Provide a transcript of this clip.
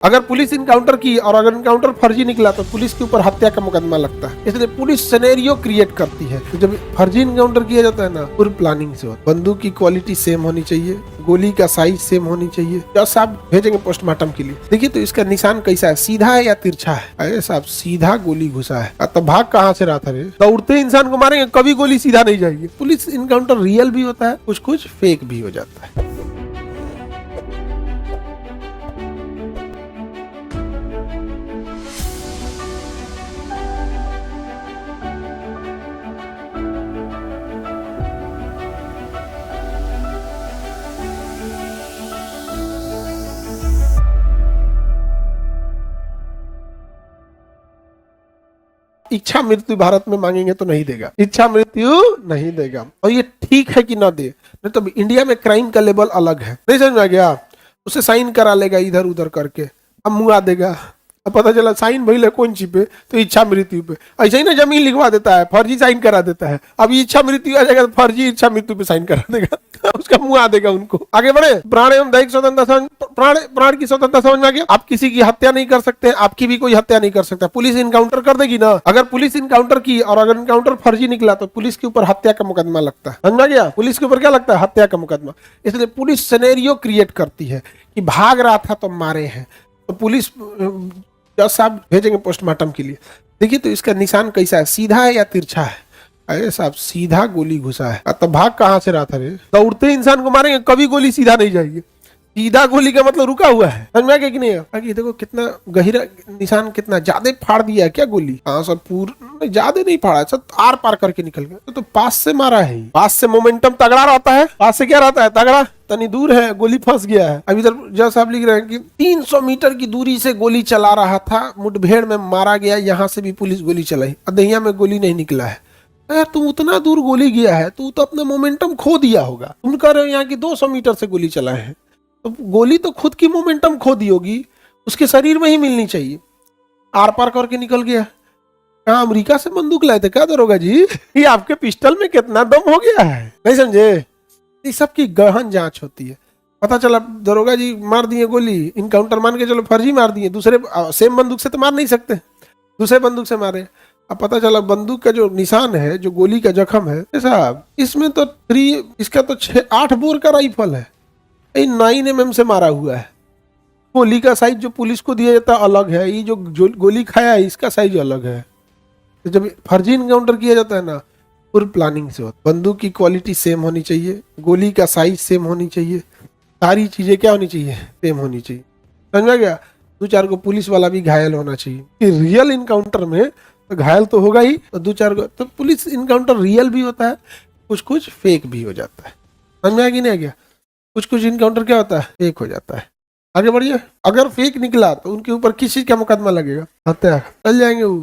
अगर police encounter की और अगर इनकाउंटर फर्जी निकला तो पुलिस के ऊपर हत्या का मुकदमा लगता है। इसलिए पुलिस सिनेरियो क्रिएट करती है। तो जब फर्जी इनकाउंटर किया जाता है ना, पूरी प्लानिंग से होता है। बंदूक की क्वालिटी सेम होनी चाहिए, गोली का साइज सेम होनी चाहिए। जज साहब भेजेंगे पोस्टमार्टम के लिए, देखिए तो इसका निशान कैसा है, सीधा है या तिरछा है। अरे साहब सीधा गोली घुसा है तो भाग कहाँ से रहा था रे? दौड़ते इंसान को मारेंगे, कभी गोली सीधा नहीं जाएगी। पुलिस इनकाउंटर रियल भी होता है, कुछ कुछ फेक भी हो जाता है। इच्छा मृत्यु भारत में मांगेंगे तो नहीं देगा, इच्छा मृत्यु नहीं देगा। और ये ठीक है कि ना दे, नहीं तो इंडिया में क्राइम का लेवल अलग है। नहीं समझ में आ गया? उसे साइन करा लेगा इधर उधर करके, अब मुआ देगा। अब पता चला साइन भइल है कौन सी पे, तो इच्छा मृत्यु पे। ऐसे ही ना जमीन लिखवा देता है, फर्जी साइन करा देता है। अब इच्छा मृत्यु आ जाएगा तो फर्जी इच्छा मृत्यु पे साइन करा देगा उसका मुंह आ देगा उनको। आगे बढ़े। प्राण एवं दैहिक स्वतंत्रता, प्राण की स्वतंत्रता समझ में आ गया? आप किसी की हत्या नहीं कर सकते, आपकी भी कोई हत्या नहीं कर सकता। पुलिस इनकाउंटर कर देगी ना। अगर पुलिस इनकाउंटर की और अगर इनकाउंटर फर्जी निकला तो पुलिस के ऊपर हत्या का मुकदमा लगता है। समझ में आ गया? पुलिस के ऊपर क्या लगता है? हत्या का मुकदमा। इसलिए पुलिस सिनेरियो क्रिएट करती है कि भाग रहा था तो मारे हैं। तो पुलिस जज साहब भेजेंगे पोस्टमार्टम के लिए, देखिए तो इसका निशान कैसा है, सीधा है या तिरछा है। अरे साहब सीधा गोली घुसा है तो भाग कहाँ से रहा था रे? दौड़ते इंसान को मारेंगे, कभी गोली सीधा नहीं जाएगी। सीधा गोली का मतलब रुका हुआ है। समझ में आ गया कि नहीं? आगे देखो कितना गहरा निशान, कितना ज्यादा फाड़ दिया है क्या गोली? हाँ सर, पूरा ज्यादा नहीं फाड़ा, सब आर पार करके निकल गया। तो पास से मारा है, पास से मोमेंटम तगड़ा रहता है। पास से क्या रहता है? तगड़ा। तनी दूर है, गोली फंस गया है। अब इधर जज साहब लिख रहे हैं कि 300 मीटर की दूरी से गोली चला रहा था, मुठभेड़ में मारा गया। यहाँ से भी पुलिस गोली चलाई, अदहिया में गोली नहीं निकला है। यार तुम उतना दूर गोली गया है, तू तो अपना मोमेंटम खो दिया होगा। तुम कह रहे हो यहाँ की 200 मीटर से गोली चलाए हैं, तो गोली तो खुद की मोमेंटम खो दी होगी, उसके शरीर में ही मिलनी चाहिए। आर पार करके निकल गया। कहाँ अमेरिका से बंदूक लाए थे क्या दरोगा जी? ये आपके पिस्टल में कितना दम हो गया है, नहीं समझे? इस सब की गहन जांच होती है। पता चला दरोगा जी मार दिए गोली, इनकाउंटर मान के चलो फर्जी मार दिए, दूसरे सेम बंदूक से तो मार नहीं सकते, दूसरे बंदूक से मारे। अब पता चला बंदूक का जो निशान है, जो गोली का जख्म है साहब, इसमें तो इसका तो 8 बोर का राइफल है, 9 mm से मारा हुआ है। गोली का साइज जो पुलिस को दिया जाता है अलग है, ये जो गोली खाया है इसका साइज अलग है। तो जब फर्जी इनकाउंटर किया जाता है ना, पूरी प्लानिंग से होता है। बंदूक की क्वालिटी सेम होनी चाहिए, गोली का साइज सेम होनी चाहिए, सारी चीजें क्या होनी चाहिए? सेम होनी चाहिए। समझ में गया? 2-4 को पुलिस वाला भी घायल होना चाहिए कि रियल इनकाउंटर में तो घायल तो होगा ही, तो 2-4 को तो पुलिस इनकाउंटर रियल भी होता है, कुछ कुछ फेक भी हो जाता है। समझ में आ गया नहीं आ गया? कुछ कुछ इनकाउंटर क्या होता है? फेक हो जाता है। आगे बढ़िए। अगर फेक निकला तो उनके ऊपर किस चीज का मुकदमा लगेगा? हत्या। चल जाएंगे वो।